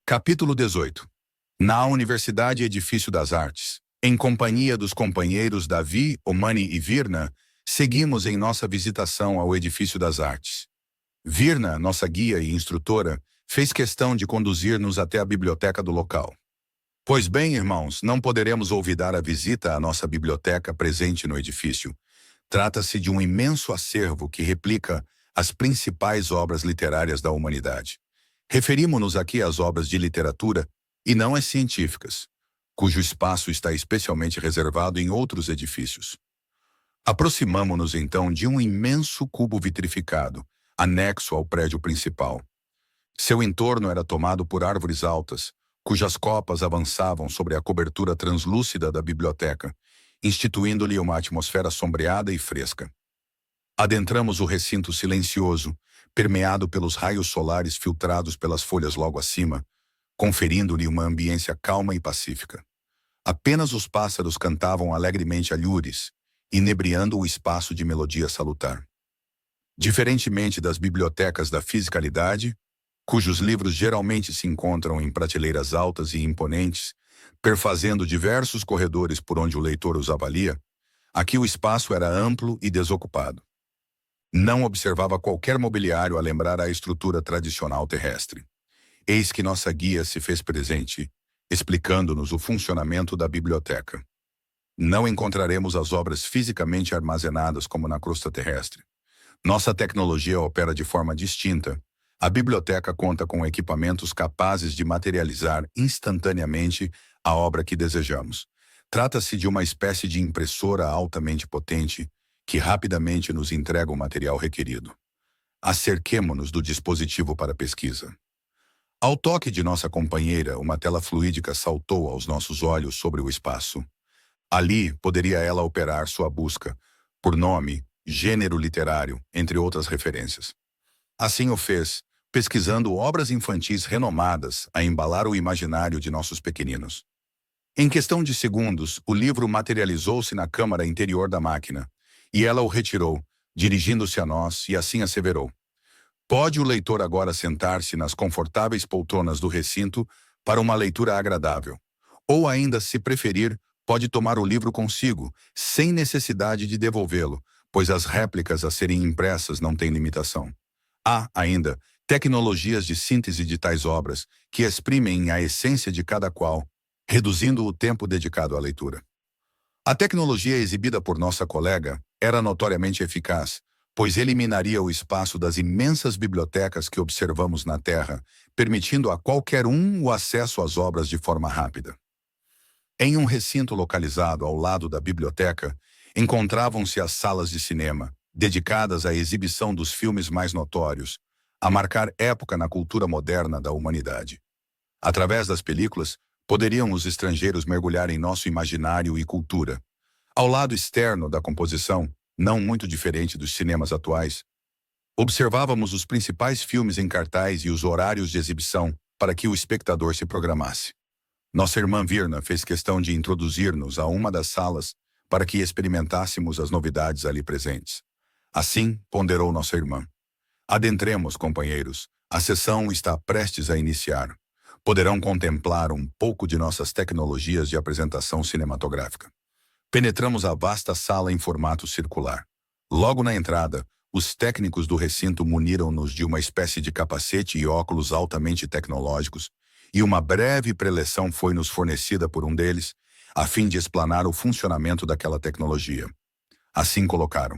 Capítulo 18. Na Universidade Edifício das Artes, em companhia dos companheiros Davi, Omani e Virna, seguimos em nossa visitação ao Edifício das Artes. Virna, nossa guia e instrutora, fez questão de conduzir-nos até a biblioteca do local. Pois bem, irmãos, não poderemos olvidar a visita à nossa biblioteca presente no edifício. Trata-se de um imenso acervo que replica as principais obras literárias da humanidade. Referimos-nos aqui às obras de literatura e não às científicas, cujo espaço está especialmente reservado em outros edifícios. Aproximamo-nos então de um imenso cubo vitrificado, anexo ao prédio principal. Seu entorno era tomado por árvores altas, cujas copas avançavam sobre a cobertura translúcida da biblioteca, instituindo-lhe uma atmosfera sombreada e fresca. Adentramos o recinto silencioso, permeado pelos raios solares filtrados pelas folhas logo acima, conferindo-lhe uma ambiência calma e pacífica. Apenas os pássaros cantavam alegremente alhures, inebriando o espaço de melodia salutar. Diferentemente das bibliotecas da fisicalidade, cujos livros geralmente se encontram em prateleiras altas e imponentes, perfazendo diversos corredores por onde o leitor os avalia, aqui o espaço era amplo e desocupado. Não observava qualquer mobiliário a lembrar a estrutura tradicional terrestre. Eis que nossa guia se fez presente, explicando-nos o funcionamento da biblioteca. Não encontraremos as obras fisicamente armazenadas como na crosta terrestre. Nossa tecnologia opera de forma distinta. A biblioteca conta com equipamentos capazes de materializar instantaneamente a obra que desejamos. Trata-se de uma espécie de impressora altamente potente que rapidamente nos entrega o material requerido. Acerquemo-nos do dispositivo para pesquisa. Ao toque de nossa companheira, uma tela fluídica saltou aos nossos olhos sobre o espaço. Ali poderia ela operar sua busca, por nome, gênero literário, entre outras referências. Assim o fez, pesquisando obras infantis renomadas a embalar o imaginário de nossos pequeninos. Em questão de segundos, o livro materializou-se na câmara interior da máquina, e ela o retirou, dirigindo-se a nós, e assim asseverou: "Pode o leitor agora sentar-se nas confortáveis poltronas do recinto para uma leitura agradável. Ou ainda, se preferir, pode tomar o livro consigo, sem necessidade de devolvê-lo, pois as réplicas a serem impressas não têm limitação. Há, ainda, tecnologias de síntese de tais obras que exprimem a essência de cada qual, reduzindo o tempo dedicado à leitura." A tecnologia exibida por nossa colega era notoriamente eficaz, pois eliminaria o espaço das imensas bibliotecas que observamos na Terra, permitindo a qualquer um o acesso às obras de forma rápida. Em um recinto localizado ao lado da biblioteca, encontravam-se as salas de cinema, dedicadas à exibição dos filmes mais notórios, a marcar época na cultura moderna da humanidade. Através das películas, poderiam os estrangeiros mergulhar em nosso imaginário e cultura. Ao lado externo da composição, não muito diferente dos cinemas atuais, observávamos os principais filmes em cartaz e os horários de exibição para que o espectador se programasse. Nossa irmã Virna fez questão de introduzir-nos a uma das salas para que experimentássemos as novidades ali presentes. Assim, ponderou nossa irmã: "Adentremos, companheiros. A sessão está prestes a iniciar. Poderão contemplar um pouco de nossas tecnologias de apresentação cinematográfica." Penetramos a vasta sala em formato circular. Logo na entrada, os técnicos do recinto muniram-nos de uma espécie de capacete e óculos altamente tecnológicos, e uma breve preleção foi-nos fornecida por um deles, a fim de explanar o funcionamento daquela tecnologia. Assim colocaram: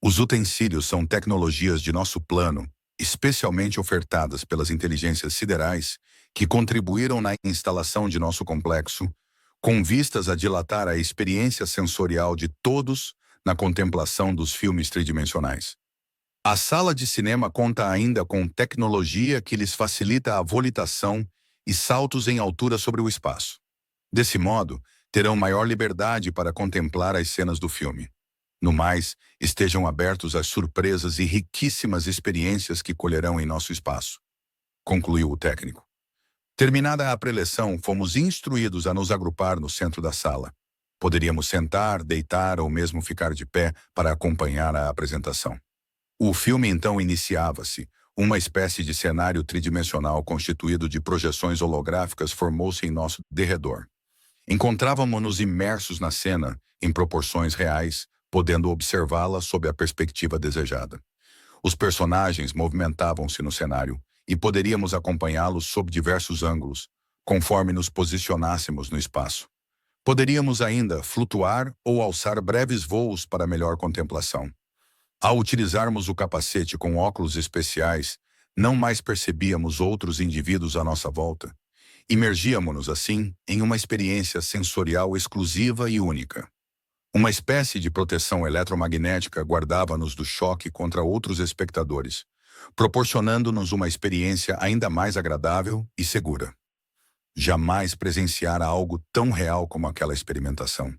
"Os utensílios são tecnologias de nosso plano, especialmente ofertadas pelas inteligências siderais, que contribuíram na instalação de nosso complexo, com vistas a dilatar a experiência sensorial de todos na contemplação dos filmes tridimensionais. A sala de cinema conta ainda com tecnologia que lhes facilita a volitação e saltos em altura sobre o espaço. Desse modo, terão maior liberdade para contemplar as cenas do filme. No mais, estejam abertos às surpresas e riquíssimas experiências que colherão em nosso espaço", concluiu o técnico. Terminada a preleção, fomos instruídos a nos agrupar no centro da sala. Poderíamos sentar, deitar ou mesmo ficar de pé para acompanhar a apresentação. O filme então iniciava-se, Uma espécie de cenário tridimensional constituído de projeções holográficas formou-se em nosso derredor. Encontrávamos-nos imersos na cena, em proporções reais, podendo observá-la sob a perspectiva desejada. Os personagens movimentavam-se no cenário e poderíamos acompanhá-los sob diversos ângulos, conforme nos posicionássemos no espaço. Poderíamos ainda flutuar ou alçar breves voos para melhor contemplação. Ao utilizarmos o capacete com óculos especiais, não mais percebíamos outros indivíduos à nossa volta. Imergíamos-nos, assim, em uma experiência sensorial exclusiva e única. Uma espécie de proteção eletromagnética guardava-nos do choque contra outros espectadores, proporcionando-nos uma experiência ainda mais agradável e segura. Jamais presenciara algo tão real como aquela experimentação.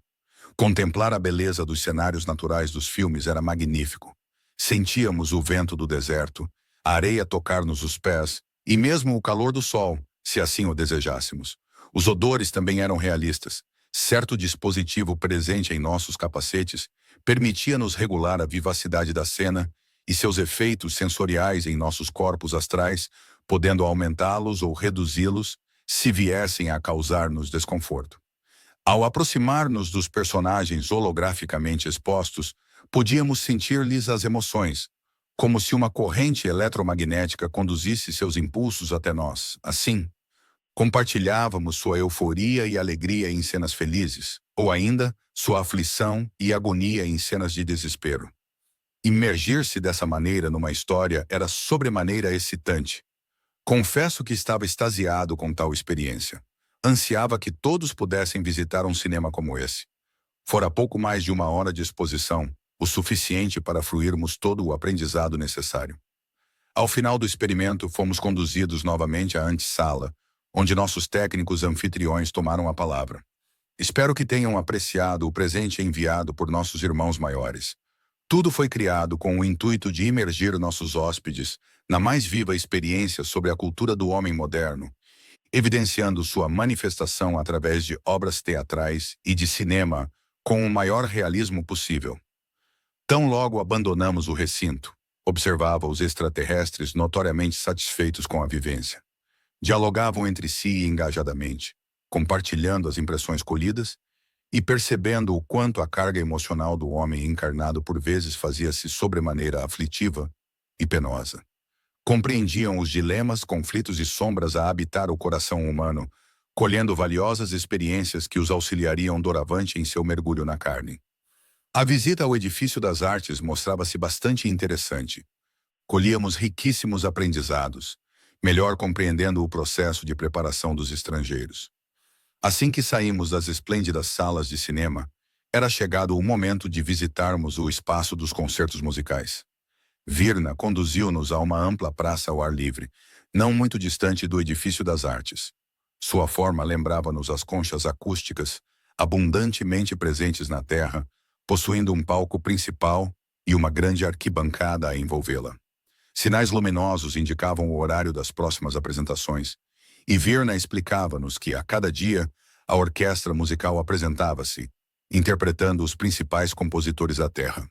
Contemplar a beleza dos cenários naturais dos filmes era magnífico. Sentíamos o vento do deserto, a areia tocar-nos os pés e mesmo o calor do sol, se assim o desejássemos. Os odores também eram realistas. Certo dispositivo presente em nossos capacetes permitia-nos regular a vivacidade da cena e seus efeitos sensoriais em nossos corpos astrais, podendo aumentá-los ou reduzi-los se viessem a causar-nos desconforto. Ao aproximar-nos dos personagens holograficamente expostos, podíamos sentir-lhes as emoções, como se uma corrente eletromagnética conduzisse seus impulsos até nós. Assim, compartilhávamos sua euforia e alegria em cenas felizes, ou ainda, sua aflição e agonia em cenas de desespero. Imergir-se dessa maneira numa história era sobremaneira excitante. Confesso que estava extasiado com tal experiência. Ansiava que todos pudessem visitar um cinema como esse. Fora pouco mais de 1 hora de exposição, o suficiente para fruirmos todo o aprendizado necessário. Ao final do experimento, fomos conduzidos novamente à antessala, onde nossos técnicos anfitriões tomaram a palavra. Espero que tenham apreciado o presente enviado por nossos irmãos maiores. Tudo foi criado com o intuito de imergir nossos hóspedes na mais viva experiência sobre a cultura do homem moderno, evidenciando sua manifestação através de obras teatrais e de cinema com o maior realismo possível. Tão logo abandonamos o recinto, observava os extraterrestres notoriamente satisfeitos com a vivência. Dialogavam entre si engajadamente, compartilhando as impressões colhidas e percebendo o quanto a carga emocional do homem encarnado por vezes fazia-se sobremaneira aflitiva e penosa. Compreendiam os dilemas, conflitos e sombras a habitar o coração humano, colhendo valiosas experiências que os auxiliariam doravante em seu mergulho na carne. A visita ao Edifício das Artes mostrava-se bastante interessante. Colhíamos riquíssimos aprendizados, melhor compreendendo o processo de preparação dos estrangeiros. Assim que saímos das esplêndidas salas de cinema, era chegado o momento de visitarmos o espaço dos concertos musicais. Virna conduziu-nos a uma ampla praça ao ar livre, não muito distante do Edifício das Artes. Sua forma lembrava-nos as conchas acústicas, abundantemente presentes na Terra, possuindo um palco principal e uma grande arquibancada a envolvê-la. Sinais luminosos indicavam o horário das próximas apresentações, e Virna explicava-nos que, a cada dia, a orquestra musical apresentava-se, interpretando os principais compositores da Terra.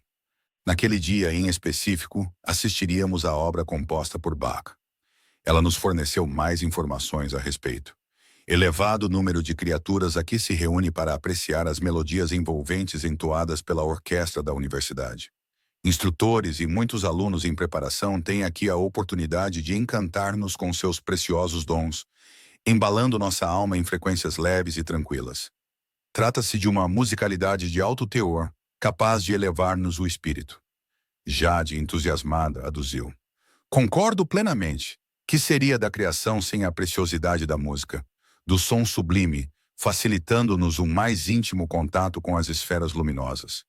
Naquele dia, em específico, assistiríamos à obra composta por Bach. Ela nos forneceu mais informações a respeito. Elevado número de criaturas aqui se reúne para apreciar as melodias envolventes entoadas pela orquestra da universidade. Instrutores e muitos alunos em preparação têm aqui a oportunidade de encantar-nos com seus preciosos dons, embalando nossa alma em frequências leves e tranquilas. Trata-se de uma musicalidade de alto teor, capaz de elevar-nos o espírito. Jade, entusiasmada, aduziu. Concordo plenamente. Que seria da criação sem a preciosidade da música, do som sublime, facilitando-nos um mais íntimo contato com as esferas luminosas?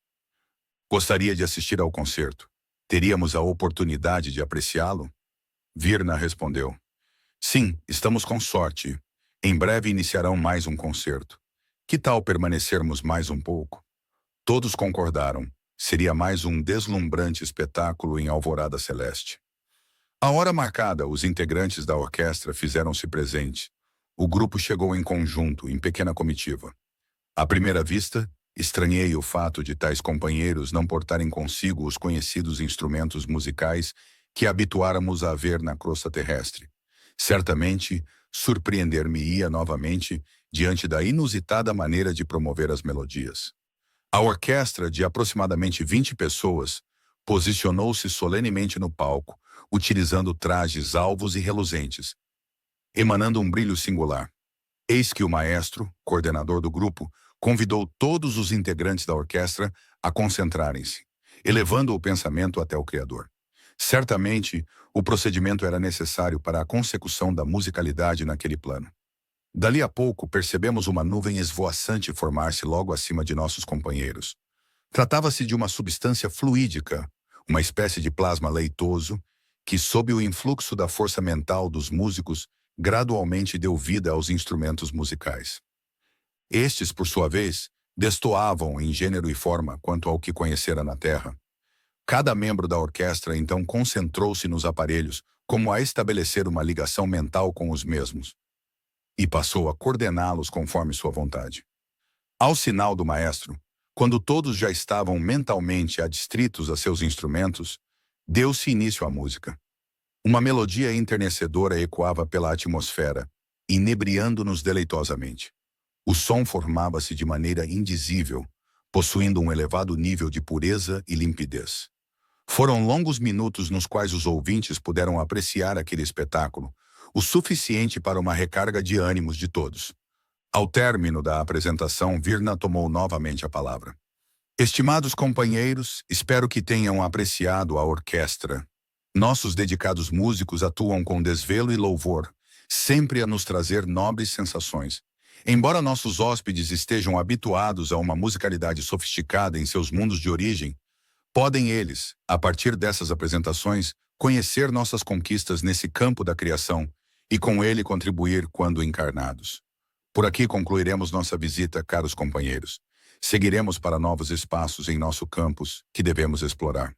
Gostaria de assistir ao concerto. Teríamos a oportunidade de apreciá-lo? Virna respondeu. Sim, estamos com sorte. Em breve iniciarão mais um concerto. Que tal permanecermos mais um pouco? Todos concordaram. Seria mais um deslumbrante espetáculo em alvorada celeste. À hora marcada, os integrantes da orquestra fizeram-se presentes. O grupo chegou em conjunto, em pequena comitiva. À primeira vista, estranhei o fato de tais companheiros não portarem consigo os conhecidos instrumentos musicais que habituáramos a ver na crosta terrestre. Certamente, surpreender-me-ia novamente diante da inusitada maneira de promover as melodias. A orquestra, de aproximadamente 20 pessoas, posicionou-se solenemente no palco, utilizando trajes alvos e reluzentes, emanando um brilho singular. Eis que o maestro, coordenador do grupo, convidou todos os integrantes da orquestra a concentrarem-se, elevando o pensamento até o Criador. Certamente, o procedimento era necessário para a consecução da musicalidade naquele plano. Dali a pouco, percebemos uma nuvem esvoaçante formar-se logo acima de nossos companheiros. Tratava-se de uma substância fluídica, uma espécie de plasma leitoso, que, sob o influxo da força mental dos músicos, gradualmente deu vida aos instrumentos musicais. Estes, por sua vez, destoavam em gênero e forma quanto ao que conhecera na Terra. Cada membro da orquestra então concentrou-se nos aparelhos, como a estabelecer uma ligação mental com os mesmos, e passou a coordená-los conforme sua vontade. Ao sinal do maestro, quando todos já estavam mentalmente adstritos a seus instrumentos, deu-se início à música. Uma melodia enternecedora ecoava pela atmosfera, inebriando-nos deleitosamente. O som formava-se de maneira indizível, possuindo um elevado nível de pureza e limpidez. Foram longos minutos nos quais os ouvintes puderam apreciar aquele espetáculo, o suficiente para uma recarga de ânimos de todos. Ao término da apresentação, Virna tomou novamente a palavra. Estimados companheiros, espero que tenham apreciado a orquestra. Nossos dedicados músicos atuam com desvelo e louvor, sempre a nos trazer nobres sensações. Embora nossos hóspedes estejam habituados a uma musicalidade sofisticada em seus mundos de origem, podem eles, a partir dessas apresentações, conhecer nossas conquistas nesse campo da criação e com ele contribuir quando encarnados. Por aqui concluiremos nossa visita, caros companheiros. Seguiremos para novos espaços em nosso campus que devemos explorar.